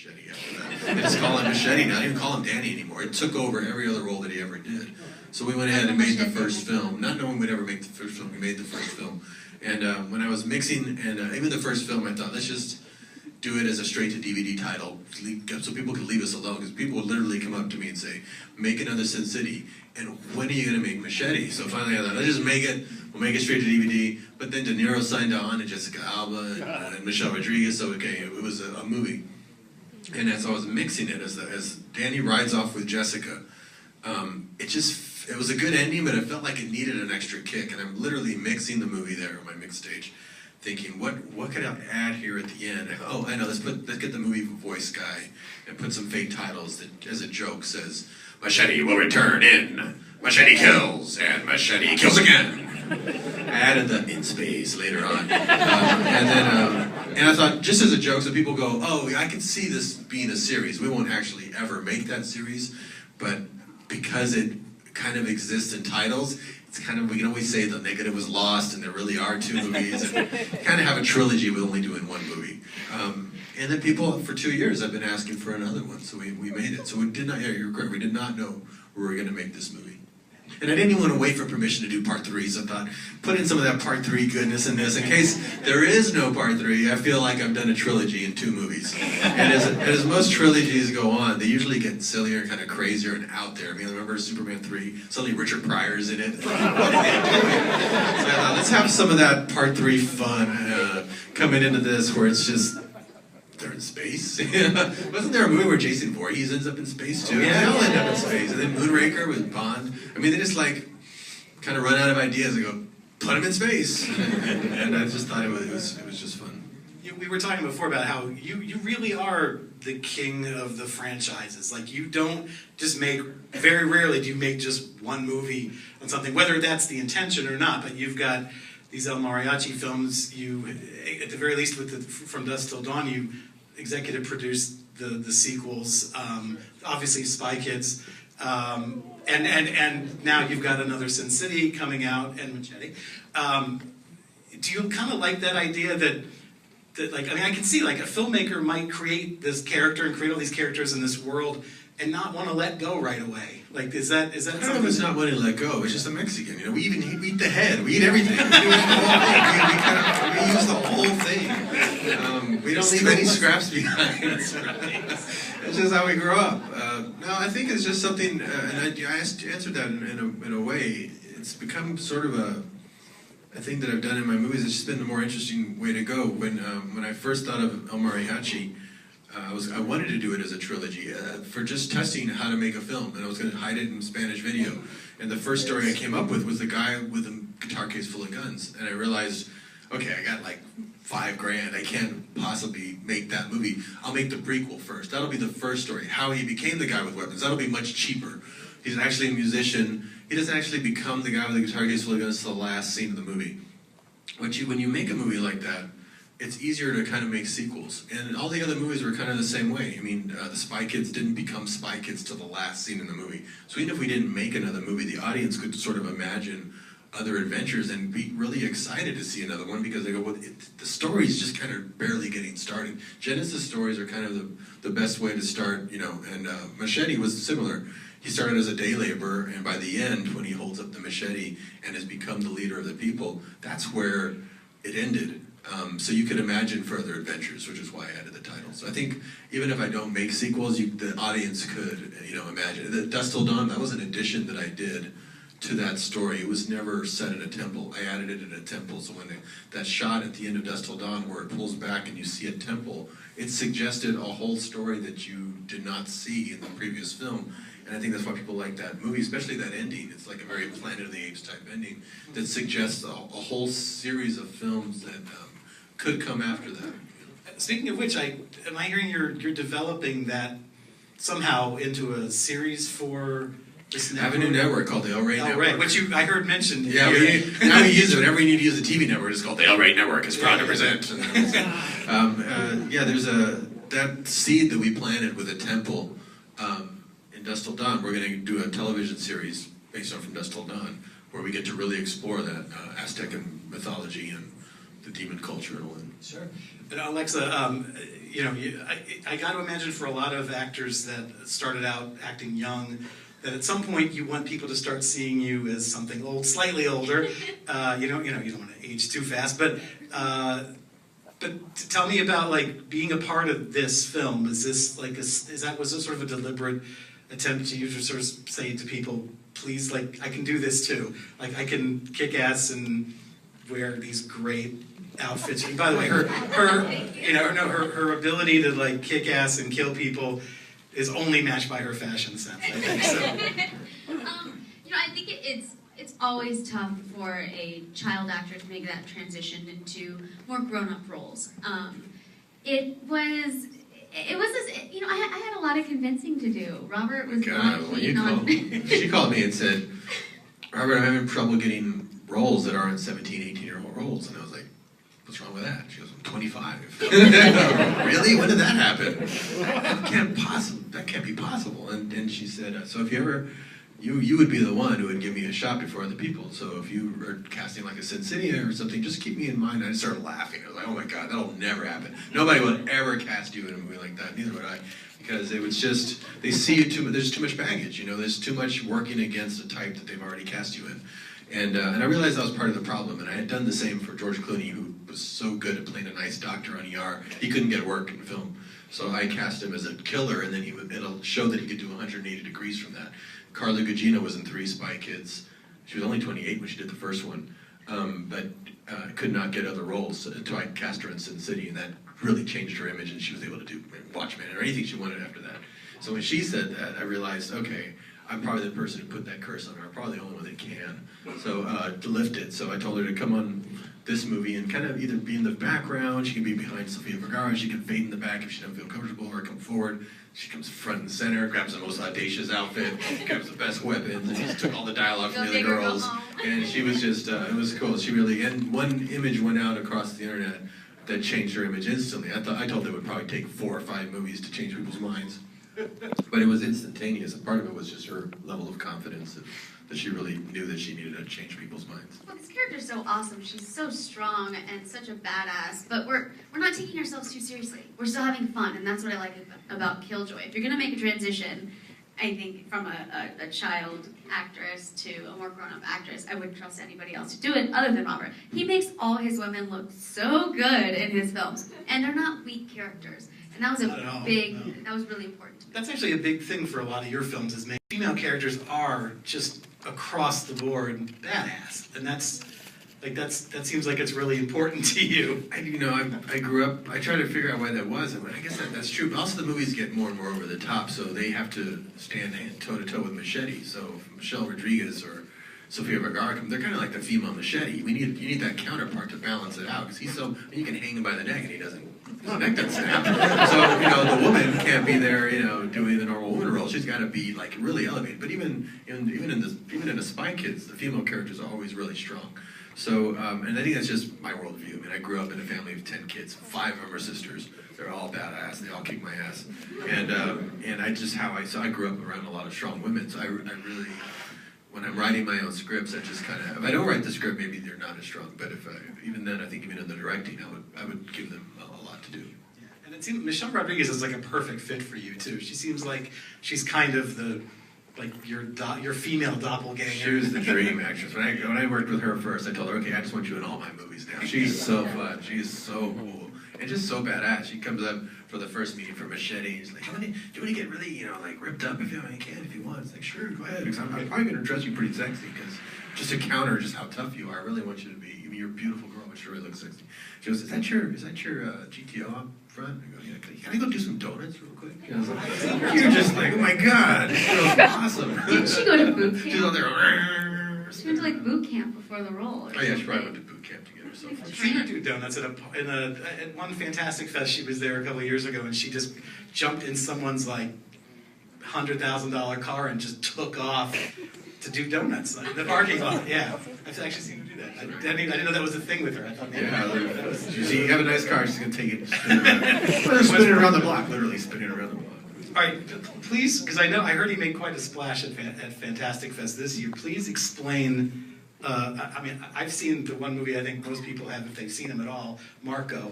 Machete after that. I just call him Machete now. I don't even call him Danny anymore. It took over every other role that he ever did. So we went ahead and made the first film. Not knowing we'd ever make the first film, we made the first film. And when I was mixing, and even the first film, I thought, let's just do it as a straight-to-DVD title, so people could leave us alone, because people would literally come up to me and say, make another Sin City, and when are you going to make Machete? So finally I thought, let's just make it, we'll make it straight to DVD, but then De Niro signed on, and Jessica Alba, and Michelle Rodriguez, so okay, it was a movie. And as I was mixing it, as Danny rides off with Jessica, it was a good ending, but it felt like it needed an extra kick, and I'm literally mixing the movie there on my mix stage, thinking, what could I add here at the end? Oh, I know, let's get the movie voice guy and put some fake titles that, as a joke, says, Machete will return in Machete Kills and Machete Kills again. I added the in space later on. And I thought, just as a joke, so people go, oh, I can see this being a series. We won't actually ever make that series, but because it kind of exists in titles, it's kind of, we can always say the negative was lost and there really are two movies, and kind of have a trilogy with only doing one movie. And then people, for 2 years, have been asking for another one, so we made it. So we did not, yeah, you're correct, we did not know we were going to make this movie. And I didn't even want to wait for permission to do part 3, so I thought, put in some of that part 3 goodness in this. In case there is no part 3, I feel like I've done a trilogy in 2 movies. And as most trilogies go on, they usually get sillier and kind of crazier and out there. I mean, remember Superman 3? Suddenly Richard Pryor's in it. What are they doing? So I thought, let's have some of that part 3 fun coming into this, where it's just, they're in space. Wasn't there a movie where Jason Voorhees ends up in space too? Yeah, they all end up in space. And then Moonraker with Bond. I mean, they just like kind of run out of ideas and go, put him in space. And I just thought it was just fun. We were talking before about how you really are the king of the franchises. Like, you don't just make, very rarely do you make just one movie on something, whether that's the intention or not, but you've got these El Mariachi films. You, at the very least, with From Dusk Till Dawn, you executive produced the sequels, obviously Spy Kids, and now you've got another Sin City coming out, and Machete. Do you kind of like that idea that like, I mean, I can see like a filmmaker might create this character and create all these characters in this world and not want to let go right away? Like, is that I don't something? know if it's not wanting to let go. It's just a Mexican. You know, we eat the head. We eat everything. We use the whole thing. We don't leave any scraps behind. It's just how we grow up. No, I think it's just something, and I answered that in a way. It's become sort of a thing that I've done in my movies. It's just been the more interesting way to go. When I first thought of El Mariachi, I wanted to do it as a trilogy for just testing how to make a film, and I was going to hide it in Spanish video. And the first story I came up with was the guy with a guitar case full of guns, and I realized, okay, I got like $5,000. I can't possibly make that movie. I'll make the prequel first. That'll be the first story. How he became the guy with weapons. That'll be much cheaper. He's actually a musician. He doesn't actually become the guy with the guitar case full of guns until the last scene of the movie. When you make a movie like that, it's easier to kind of make sequels. And all the other movies were kind of the same way. I mean, the Spy Kids didn't become Spy Kids till the last scene in the movie. So even if we didn't make another movie, the audience could sort of imagine other adventures and be really excited to see another one, because they go, well, the story's just kind of barely getting started. Genesis stories are kind of the best way to start, you know, and Machete was similar. He started as a day laborer, and by the end, when he holds up the machete and has become the leader of the people, that's where it ended. So you could imagine further adventures, which is why I added the title. So I think even if I don't make sequels, the audience could, you know, imagine. The Dusk Till Dawn, that was an addition that I did to that story. It was never set in a temple. I added it in a temple. So when that shot at the end of Dusk Till Dawn where it pulls back and you see a temple, it suggested a whole story that you did not see in the previous film. And I think that's why people like that movie, especially that ending. It's like a very Planet of the Apes type ending that suggests a whole series of films that could come after that. Speaking of which, am I hearing you're developing that somehow into a series for this network? I have a new network called the El Rey Network. Right, which I heard mentioned. Yeah, now we use it. Whenever you need to use a TV network, it's called the El Rey Network. It's proud to present. Yeah, there's that seed that we planted with a temple in Dusk Till Dawn. We're going to do a television series based on From Dusk Till Dawn, where we get to really explore that Aztec mythology and the demon culture will win. Sure. And Alexa, I got to imagine for a lot of actors that started out acting young, that at some point you want people to start seeing you as something old, slightly older. You don't want to age too fast, but tell me about like being a part of this film. Is this like was this sort of a deliberate attempt to sort of say to people, please, like I can do this too. Like I can kick ass and wear these great outfits. And by the way, her ability to like kick ass and kill people is only matched by her fashion sense, I think so. I think it's always tough for a child actor to make that transition into more grown-up roles. It was I had a lot of convincing to do. Robert was not keen on. She called me and said, Robert, I'm having trouble getting roles that aren't 17, 18-year-old roles. And I was like, what's wrong with that? She goes, I'm 25. Really? When did that happen? That can't be possible. And she said, so if you ever, you would be the one who would give me a shot before other people. So if you are casting like a Sin City or something, just keep me in mind. And I started laughing. I was like, oh my God, that'll never happen. Nobody will ever cast you in a movie like that. Neither would I. Because it was just, they see you too much, there's too much baggage, there's too much working against a type that they've already cast you in. And I realized that was part of the problem, and I had done the same for George Clooney, who was so good at playing a nice doctor on ER, he couldn't get work in film. So I cast him as a killer, and then it'll show that he could do 180 degrees from that. Carla Gugino was in 3 Spy Kids. She was only 28 when she did the first one, but could not get other roles until I cast her in Sin City, and that really changed her image, and she was able to do Watchmen or anything she wanted after that. So when she said that, I realized, okay, I'm probably the person who put that curse on her. I'm probably the only one that can. So to lift it, so I told her to come on this movie and kind of either be in the background, she can be behind Sofia Vergara, she can fade in the back if she doesn't feel comfortable, or come forward. She comes front and center, grabs the most audacious outfit, grabs the best weapons, and just took all the dialogue from the other girls. And she was just, it was cool. She really, and one image went out across the internet that changed her image instantly. I told them it would probably take 4 or 5 movies to change people's minds. But it was instantaneous, and part of it was just her level of confidence that she really knew that she needed to change people's minds. Well, this character's so awesome. She's so strong and such a badass, but we're not taking ourselves too seriously. We're still having fun, and that's what I like about Killjoy. If you're gonna make a transition, I think from a child actress to a more grown-up actress, I wouldn't trust anybody else to do it other than Robert. He makes all his women look so good in his films, and they're not weak characters. And that was that was really important to me. That's actually a big thing for a lot of your films, is female characters are just across the board badass, and that seems like it's really important to you. I grew up, I tried to figure out why that was, and I guess that's true, but also the movies get more and more over the top, so they have to stand toe-to-toe with Machete. So Michelle Rodriguez or Sofia Vergara, they're kind of like the female Machete. You need that counterpart to balance it out, because you can hang him by the neck and his neck doesn't snap. So, the woman can't be there, doing the normal woman role. She's got to be like really elevated. But even in the Spy Kids, the female characters are always really strong. So, and I think that's just my worldview. I mean, I grew up in a family of 10 kids. 5 of them are sisters. They're all badass. They all kick my ass. And I grew up around a lot of strong women. So I really, when I'm writing my own scripts, I just kind of, if I don't write the script, maybe they're not as strong. But even then, I think even in the directing, I would give them a lot to do. Yeah. And it seems Michelle Rodriguez is like a perfect fit for you too. She seems like she's kind of your female doppelganger. She was the dream actress. When I worked with her first, I told her, okay, I just want you in all my movies now. She's so fun. She's so cool. And just so badass. She comes up for the first meeting for Machete. She's like, do you want to get really, ripped up if you can, if you want? It's like, sure, go ahead. Because I'm probably going to dress you pretty sexy, because just to counter just how tough you are, I really want you to be, you're a beautiful girl, but you really look sexy. She goes, is that your GTO up front? I go, yeah, can I go do some donuts real quick? I was like, you're just like, oh my God, this girl's awesome. Didn't she go to boot camp? She's out there. She went to boot camp before the role. Oh yeah, she probably went to boot camp to get herself. I've seen her do donuts at one Fantastic Fest. She was there a couple of years ago, and she just jumped in someone's $100,000 car and just took off to do donuts in the parking lot. Yeah, I've actually seen her do that. I didn't know that was a thing with her. I thought that was. You have a nice car, she's gonna take it. Spin it around the block, literally spinning around the block. All right, please, because I heard he made quite a splash at Fantastic Fest this year. Please explain I mean, I've seen the one movie I think most people have, if they've seen him at all, Marco,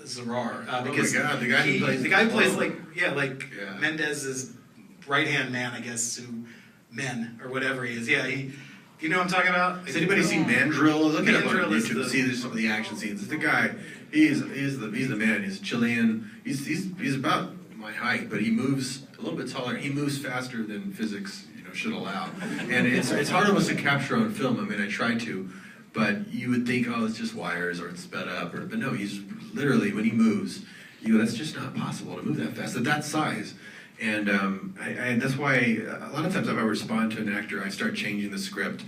Zarar. Because oh my God, the guy who plays Mendez's right-hand man, I guess, who or whatever he is. Yeah, do you know what I'm talking about? Has anybody seen Mandrill? Look it up on Mandrill is YouTube to see some of the action scenes. The guy, he's the man. He's Chilean. He's about my height, but he moves a little bit taller. He moves faster than physics, should allow. And it's hard almost to capture on film. I mean, I tried to, but you would think, oh, it's just wires or it's sped up, but no, he's literally, when he moves, that's just not possible to move that fast at that size. And that's why a lot of times if I respond to an actor, I start changing the script.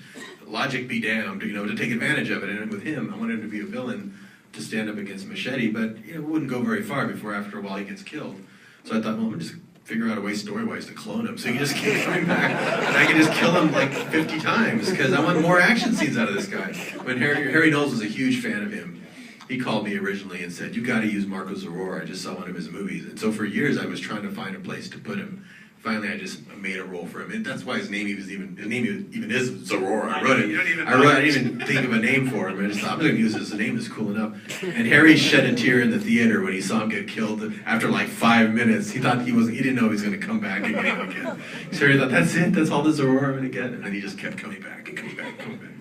Logic be damned, to take advantage of it. And with him, I wanted him to be a villain to stand up against Machete, but it wouldn't go very far before after a while he gets killed. So I thought, well, let me just figure out a way story-wise to clone him so he can just keep coming back and I can just kill him like 50 times because I want more action scenes out of this guy. When Harry Knowles was a huge fan of him, he called me originally and said, you got to use Marco Zaror. I just saw one of his movies. And so for years I was trying to find a place to put him. Finally, I just made a role for him, and that's why his name is Zaror. I wrote it. I didn't even think of a name for him. I just thought I'm going to use his name is cool enough. And Harry shed a tear in the theater when he saw him get killed after like 5 minutes. He thought he didn't know he was going to come back again. So Harry thought, that's it. That's all the Zaror I'm going to get. And then he just kept coming back and coming back and coming back.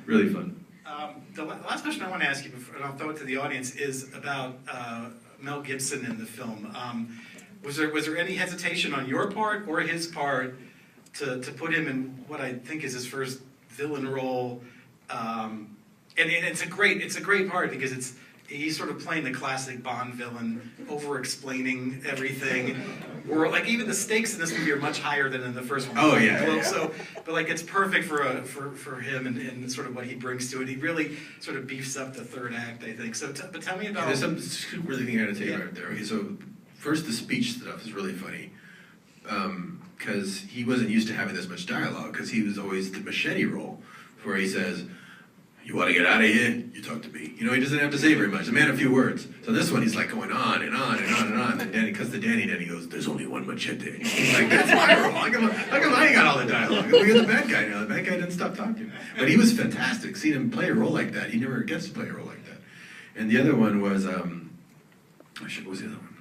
Really fun. The last question I want to ask you, and I'll throw it to the audience, is about Mel Gibson in the film. Was there any hesitation on your part or his part to put him in what I think is his first villain role? And it's a great part because he's sort of playing the classic Bond villain, over-explaining everything. Or like even the stakes in this movie are much higher than in the first one. Oh yeah. So, but like it's perfect for him and sort of what he brings to it. He really sort of beefs up the third act, I think. So, but tell me about. Yeah, there's some really thing I got to tell you right there. Okay, so first, the speech stuff is really funny because he wasn't used to having this much dialogue because he was always the Machete role where he says, you want to get out of here? You talk to me. He doesn't have to say very much. The man, a few words. So this one, he's like going on and on and on and on. And then he cuts to Danny, and he goes, there's only one machete. He's like, that's my role. How come I ain't got all the dialogue? You're the bad guy now. The bad guy didn't stop talking. But he was fantastic. Seeing him play a role like that. He never gets to play a role like that. And the other one was, what was the other one?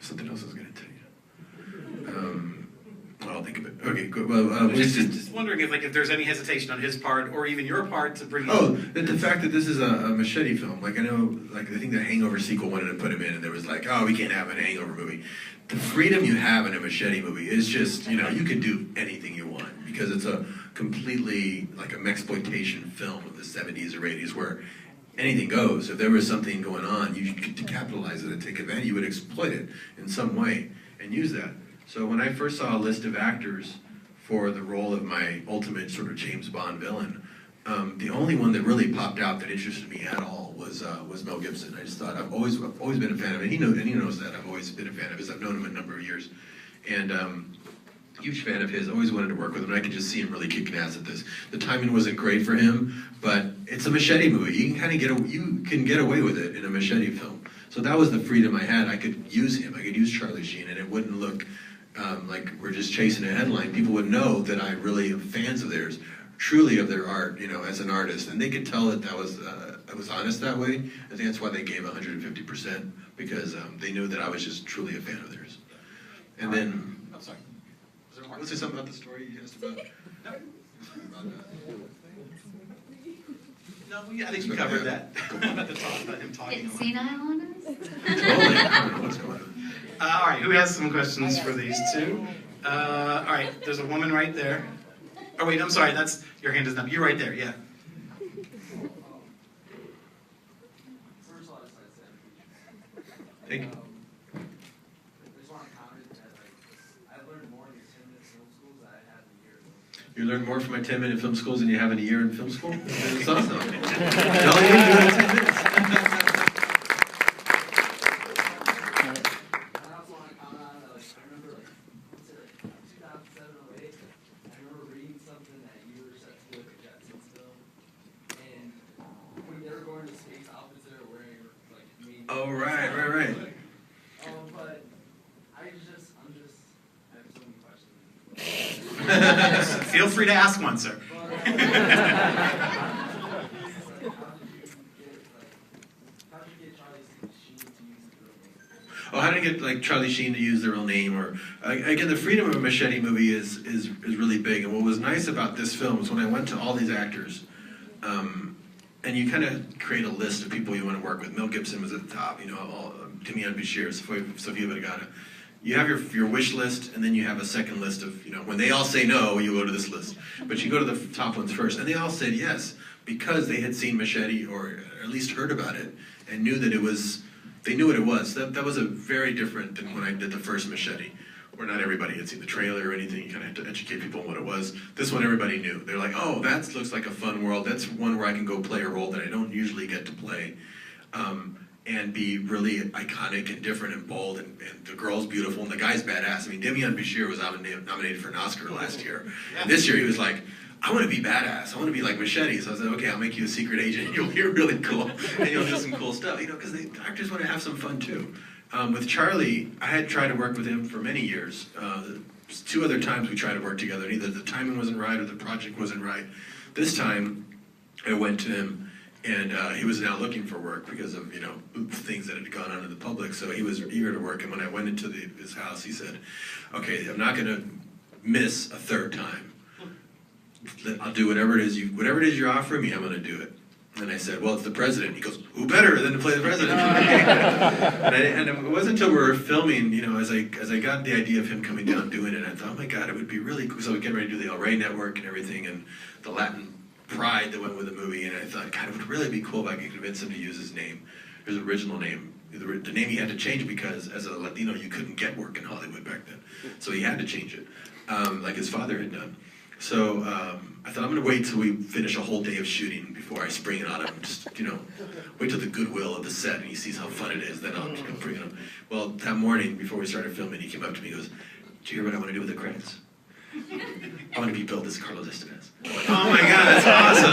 Something else I was going to tell you. I'll think of it. Okay, good. Well, just wondering if there's any hesitation on his part or even your part to bring. The fact that this is a Machete film. Like I know, I think the Hangover sequel wanted to put him in, and there was like, oh, we can't have an Hangover movie. The freedom you have in a Machete movie is just, you can do anything you want because it's a completely like a exploitation film of the 70s or 80s where anything goes. If there was something going on, you could to capitalize it and take advantage. You would exploit it in some way and use that. So when I first saw a list of actors for the role of my ultimate sort of James Bond villain, the only one that really popped out that interested me at all was Mel Gibson. I just thought I've always been a fan of it. He knows that I've always been a fan of his. I've known him a number of years, and huge fan of his. Always wanted to work with him. And I could just see him really kicking ass at this. The timing wasn't great for him, but it's a Machete movie. You can get away with it in a Machete film. So that was the freedom I had. I could use him. I could use Charlie Sheen, and it wouldn't look like we're just chasing a headline. People would know that I really am fans of theirs, truly of their art, as an artist, and they could tell that I was honest that way. I think that's why they gave 150% because they knew that I was just truly a fan of theirs. And then, I'm sorry. Was there something about the story you asked about? No, I think you covered that. About him talking. Getting senile on us? Totally. I don't know what's going on. All right, who has some questions for these two? All right, there's a woman right there. Oh wait, I'm sorry, that's your hand is up. You're right there, yeah. Thank you. You learned more from my 10-minute film schools than you have in a year in film school? That's awesome. No, you didn't do it in 10 minutes. Oh, right. But I have so many questions. Feel free to ask one, sir. But Oh, how to get like Charlie Sheen to use their real name, or again, the freedom of a Machete movie is really big. And what was nice about this film is when I went to all these actors, and you kind of create a list of people you want to work with. Mel Gibson was at the top, you know, Demian Bichir, Sofia Vergara. You have your wish list, and then you have a second list of, you know, when they all say no, you go to this list. But you go to the top ones first, and they all said yes because they had seen Machete or at least heard about it and knew that it was. They knew what it was. That was a very different than when I did the first Machete, where not everybody had seen the trailer or anything. You kind of had to educate people on what it was. This one, everybody knew. They're like, oh, that looks like a fun world. That's one where I can go play a role that I don't usually get to play, and be really iconic and different and bold. And the girl's beautiful and the guy's badass. I mean, Demian Bichir was nominated for an Oscar last year. And this year he was like, I want to be badass. I want to be like Machete. So I said, okay, I'll make you a secret agent. You'll be really cool, and you'll do some cool stuff. You know, because the actors want to have some fun too. With Charlie, I had tried to work with him for many years. 2 other times we tried to work together, and either the timing wasn't right or the project wasn't right. This time, I went to him, and he was now looking for work because of, you know, things that had gone on in the public. So he was eager to work. And when I went into his house, he said, "Okay, I'm not going to miss a third time. I'll do whatever it is you're offering me. I'm going to do it." And I said, "Well, it's the president." He goes, "Who better than to play the president?" and it wasn't until we were filming, you know, as I got the idea of him coming down doing it, I thought, oh my God, it would be really cool. So we get ready to do the El Rey Network and everything, and the Latin pride that went with the movie. And I thought, God, it would really be cool if I could convince him to use his name, his original name. The name he had to change because as a Latino, you couldn't get work in Hollywood back then. So he had to change it, like his father had done. So I thought, I'm going to wait till we finish a whole day of shooting before I spring it on him. Just, you know, wait till the goodwill of the set and he sees how fun it is, then I'll bring it on. Well, that morning, before we started filming, he came up to me and goes, "Do you hear what I want to do with the credits? I want to be billed as Carlos Estevez." Oh my God, that's awesome.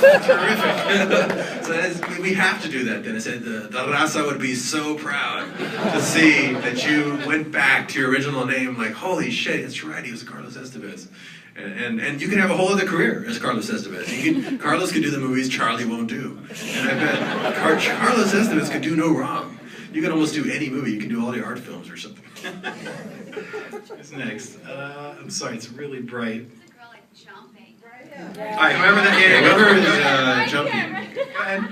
That's terrific. So we have to do that then. I said, the raza would be so proud to see that you went back to your original name, like, holy shit, that's right, he was Carlos Estevez. And you can have a whole other career as Carlos Estevez. Carlos could do the movies Charlie won't do. And I bet Carlos Estevez could do no wrong. You can almost do any movie. You can do all the art films or something. Who's next? I'm sorry, it's really bright. There's a girl like jumping. All right, whoever that is. Whoever is jumping. Go ahead.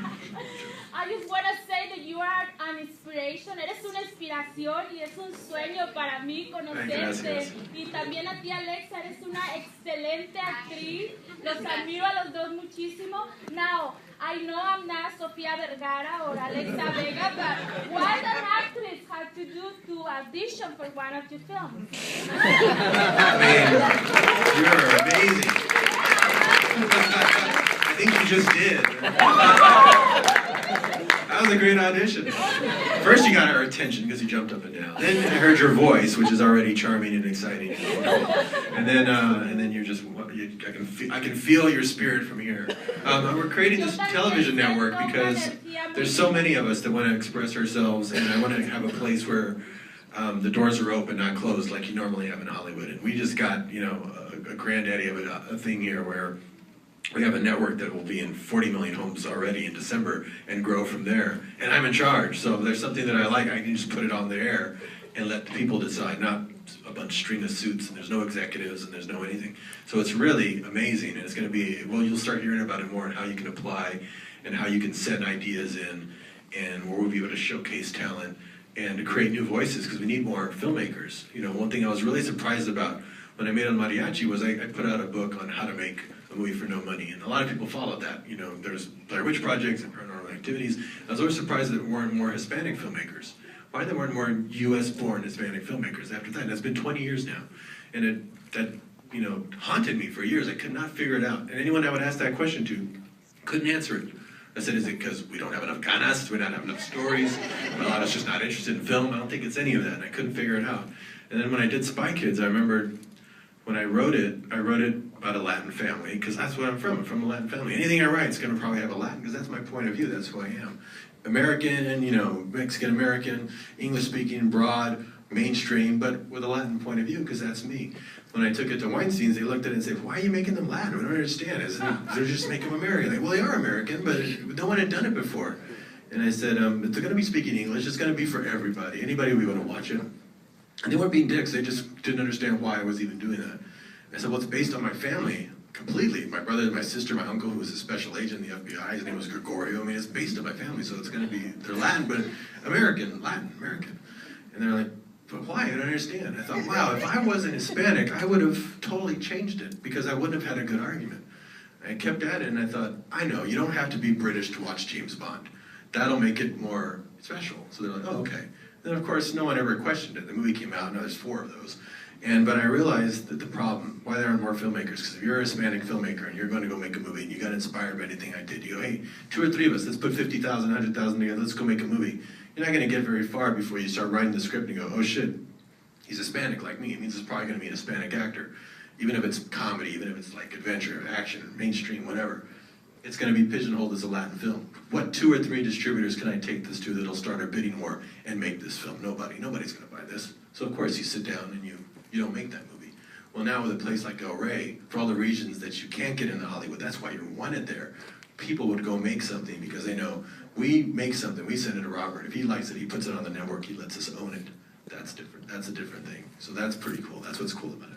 I just want to say that you are an inspiration, eres una inspiración y es un sueño para mí conocerte. Y también a ti, Alexa, eres una excelente actriz. Los admiro a los dos muchísimo. Now, I know I'm not Sofia Vergara or Alexa Vega, but what an actress had to do to audition for one of your films? You're amazing. I think you just did. That was a great audition. First you got her attention because you jumped up and down. Then I heard your voice, which is already charming and exciting. And then you're just, I can feel your spirit from here. We're creating this television network because there's so many of us that want to express ourselves, and I want to have a place where the doors are open, not closed, like you normally have in Hollywood. And we just got, you know, a granddaddy of a thing here where we have a network that will be in 40 million homes already in December and grow from there. And I'm in charge, so if there's something that I like, I can just put it on the air and let the people decide, not a bunch of string of suits, and there's no executives and there's no anything. So it's really amazing, and it's going to be, well, you'll start hearing about it more and how you can apply and how you can send ideas in, and where we'll be able to showcase talent and to create new voices, because we need more filmmakers. You know, one thing I was really surprised about when I made on Mariachi was I put out a book on how to make a movie for no money, and a lot of people followed that. You know, there's Blair Witch Projects and Paranormal Activities. I was always surprised that there weren't more Hispanic filmmakers. Why there weren't more U.S.-born Hispanic filmmakers after that? And it's been 20 years now, and that you know, haunted me for years. I could not figure it out, and anyone I would ask that question to couldn't answer it. I said, is it because we don't have enough ganas? Do we not have enough stories? A lot of us just not interested in film? I don't think it's any of that, and I couldn't figure it out. And then when I did Spy Kids, I remember when I wrote it about a Latin family, because that's what I'm from a Latin family. Anything I write is going to probably have a Latin, because that's my point of view, that's who I am. American, you know, Mexican-American, English-speaking, broad, mainstream, but with a Latin point of view, because that's me. When I took it to Weinstein's, they looked at it and said, why are you making them Latin? We don't understand. They're just making them American. Like, well, they are American, but no one had done it before. And I said, they're going to be speaking English. It's going to be for everybody. Anybody who want to watch it. And they weren't being dicks. They just didn't understand why I was even doing that. I said, well, it's based on my family completely. My brother, my sister, my uncle, who was a special agent in the FBI. His name was Gregorio. I mean, it's based on my family, so it's going to be, they're Latin, but Latin, American. And they're like, but why? I don't understand. I thought, wow, if I wasn't Hispanic, I would have totally changed it because I wouldn't have had a good argument. I kept at it and I thought, I know, you don't have to be British to watch James Bond. That'll make it more special. So they're like, oh, okay. Then of course, no one ever questioned it. The movie came out, now there's 4 of those. But I realized that the problem, why there aren't more filmmakers, because if you're a Hispanic filmmaker and you're going to go make a movie and you got inspired by anything I did, you go, hey, 2 or 3 of us, let's put 50,000, 100,000 together, let's go make a movie. You're not going to get very far before you start writing the script and go, oh shit, he's Hispanic like me. It means it's probably going to be an Hispanic actor. Even if it's comedy, even if it's like adventure, action, mainstream, whatever. It's going to be pigeonholed as a Latin film. What 2 or 3 distributors can I take this to that'll start a bidding war and make this film? Nobody. Nobody's going to buy this. So of course you sit down and you don't make that movie. Well, now with a place like El Rey, for all the reasons that you can't get into Hollywood, that's why you're wanted there. People would go make something because they know, we make something, we send it to Robert. If he likes it, he puts it on the network, he lets us own it. That's different. That's a different thing. So that's pretty cool. That's what's cool about it.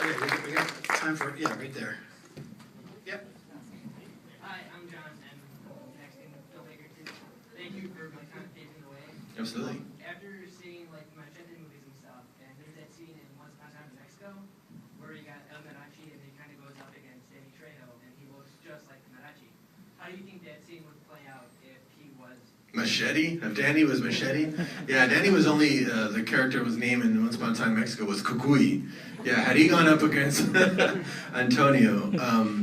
Okay, we got time for, yeah, right there. Yep. Hi, I'm John, and next in filmmaker too. Thank you for kind of paving the way. Absolutely. After seeing like Machete movies and stuff, and there's that scene in Once Upon a Time in Mexico where you got El Mariachi and he kind of goes up against Danny Trejo and he looks just like the Mariachi. How do you think that scene would play out if he was Machete? If Danny was Machete? Yeah, Danny was only, the character was named in Once Upon a Time in Mexico was Cucuy. Yeah, had he gone up against Antonio,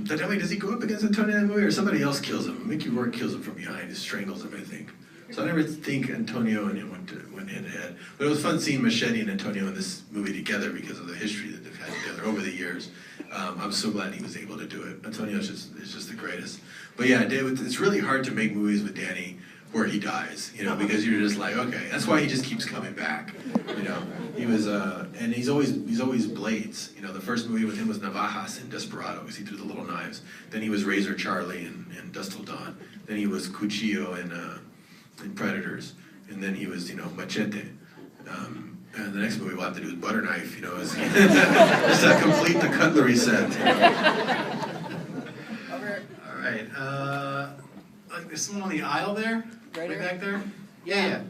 does he go up against Antonio in that movie, or somebody else kills him? Mickey Rourke kills him from behind, he strangles him, I think. So I never think Antonio and him went head to head. But it was fun seeing Machete and Antonio in this movie together because of the history that they've had together over the years. I'm so glad he was able to do it. Antonio is just the greatest. But yeah, it's really hard to make movies with Danny where he dies, because you're just like, okay, that's why he just keeps coming back, He was, and he's always blades, the first movie with him was Navajas in Desperado, because he threw the little knives. Then he was Razor Charlie in Dusk Till Dawn. Then he was Cuchillo in Predators. And then he was, Machete. And the next movie we'll have to do is Butter Knife, just to complete the cutlery set. All right, there's someone on the aisle there? Right here? Back there? Yeah.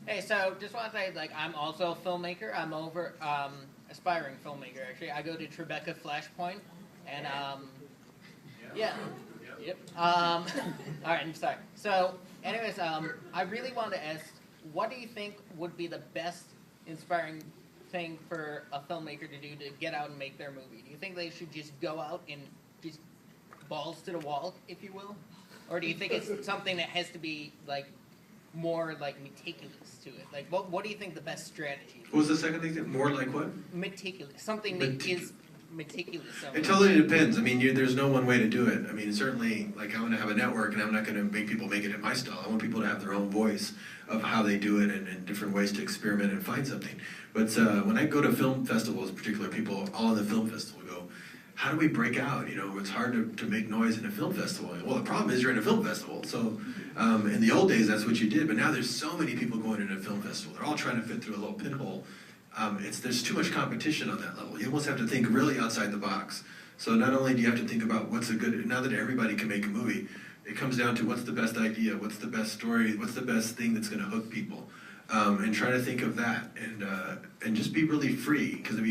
Hey, so just want to say, I'm also a filmmaker. I'm aspiring filmmaker, actually. I go to Tribeca Flashpoint, and, yeah. Yep. All right, I'm sorry. So, anyways, I really wanted to ask, what do you think would be the best inspiring thing for a filmmaker to do to get out and make their movie? Do you think they should just go out and just balls to the wall, if you will? Or do you think it's something that has to be, more, meticulous to it? What do you think the best strategy is? What was the second thing? More like what? Meticulous. Something that is meticulous. It totally depends. I mean, there's no one way to do it. I mean, certainly, I'm going to have a network, and I'm not going to make people make it in my style. I want people to have their own voice of how they do it and different ways to experiment and find something. But when I go to film festivals, particular people all in the film festival go, how do we break out? It's hard to make noise in a film festival. Well, the problem is you're in a film festival. So in the old days, that's what you did. But now there's so many people going into a film festival. They're all trying to fit through a little pinhole. There's too much competition on that level. You almost have to think really outside the box. So not only do you have to think about now that everybody can make a movie, it comes down to what's the best idea, what's the best story, what's the best thing that's going to hook people, and try to think of that, and just be really free. Because if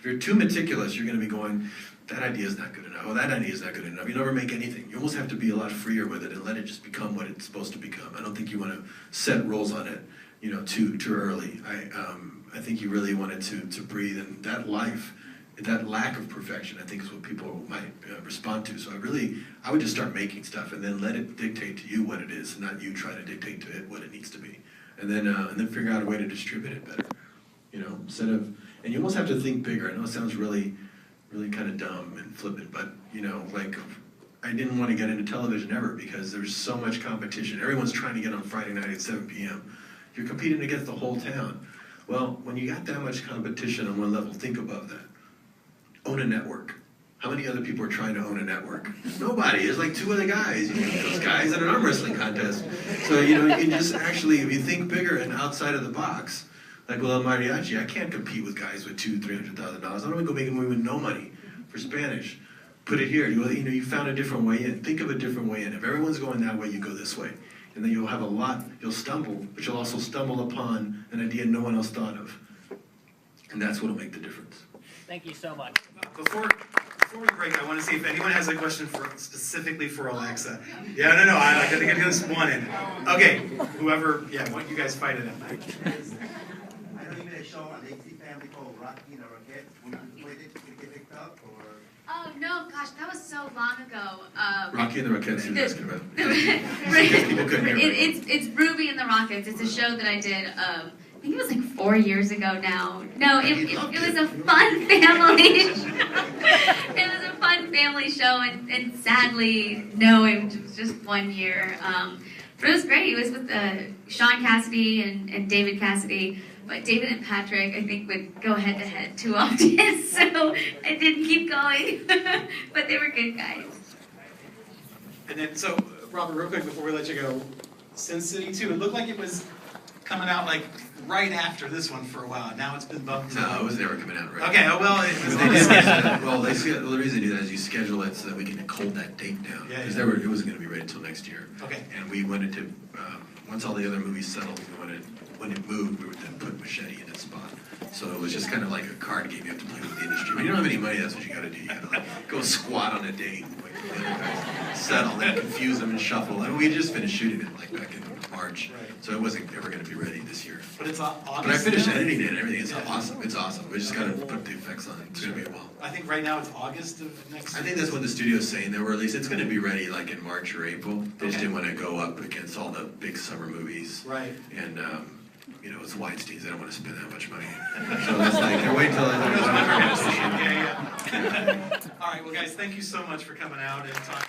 you're too meticulous, you're going to be going, that idea is not good enough. Oh, that idea is not good enough. You never make anything. You almost have to be a lot freer with it and let it just become what it's supposed to become. I don't think you want to set rules on it, too early. I think you really want it to breathe, and that lack of perfection, I think, is what people might respond to. So I would just start making stuff and then let it dictate to you what it is, and not you try to dictate to it what it needs to be. And then figure out a way to distribute it better. And you almost have to think bigger. I know it sounds really, really kind of dumb and flippant, but I I didn't want to get into television ever because there's so much competition. Everyone's trying to get on Friday night at 7 p.m. You're competing against the whole town. Well, when you got that much competition on one level, think above that. Own a network. How many other people are trying to own a network? Nobody. There's like 2 other guys. You know, those guys at an arm wrestling contest. So, you know, you can just actually, if you think bigger and outside of the box, like with El Mariachi, I can't compete with guys with $200,000-$300,000. I don't want to go make a movie with no money for Spanish. Put it here. You know, you found a different way in. Think of a different way in. If everyone's going that way, you go this way. And then you'll have a lot, you'll stumble, but you'll also stumble upon an idea no one else thought of. And that's what'll make the difference. Thank you so much. Before we break, I want to see if anyone has a question specifically for Alexa. Yeah, no, I got to get this one in. Okay, whoever, yeah, why don't you guys fight it out? I know you made a show on the AC Family called Rocky and the Rockets. When you played it, did it get picked up, or? Oh no, gosh, that was so long ago. Rocky and the Rockets, you're asking about. It's Ruby and the Rockets. It's a show that I did. I think it was like 4 years ago now. No, it was a fun family show. It was a fun family show, and sadly, no, it was just 1 year. But it was great. It was with Sean Cassidy and David Cassidy. But David and Patrick, I think, would go head-to-head too often, so I didn't keep going. But they were good guys. And then, so, Robert, real quick before we let you go, Sin City 2, it looked like it was coming out like right after this one for a while. Now it's been bumped. No, it was never coming out right. Okay, oh well. The reason they do that is you schedule it so that we can hold that date down. Yeah, Because yeah. it wasn't going to be ready until next year. Okay. And we wanted to, once all the other movies settled, when it moved, we would then put Machete in its spot. So it was just kind of like a card game you have to play with the industry. When you don't have any money, that's what you got to do. You got to like go squat on a date, like the other guys settle, then confuse them and shuffle. And we just finished shooting it like back in March, so it wasn't ever going to be ready this year. But it's August. But I finished now? editing it and everything. It's awesome. It's awesome. We just got to put the effects on it. It's going to be a while. I think right now it's August of next year. I think that's what the studio's saying. They were at least it's going to be ready like in March or April. They just Okay. didn't want to go up against all the big summer movies. Right. And you know, it's Weinstein's. They don't want to spend that much money. So it's like they're waiting till Yeah. All right, well, guys, thank you so much for coming out and talking.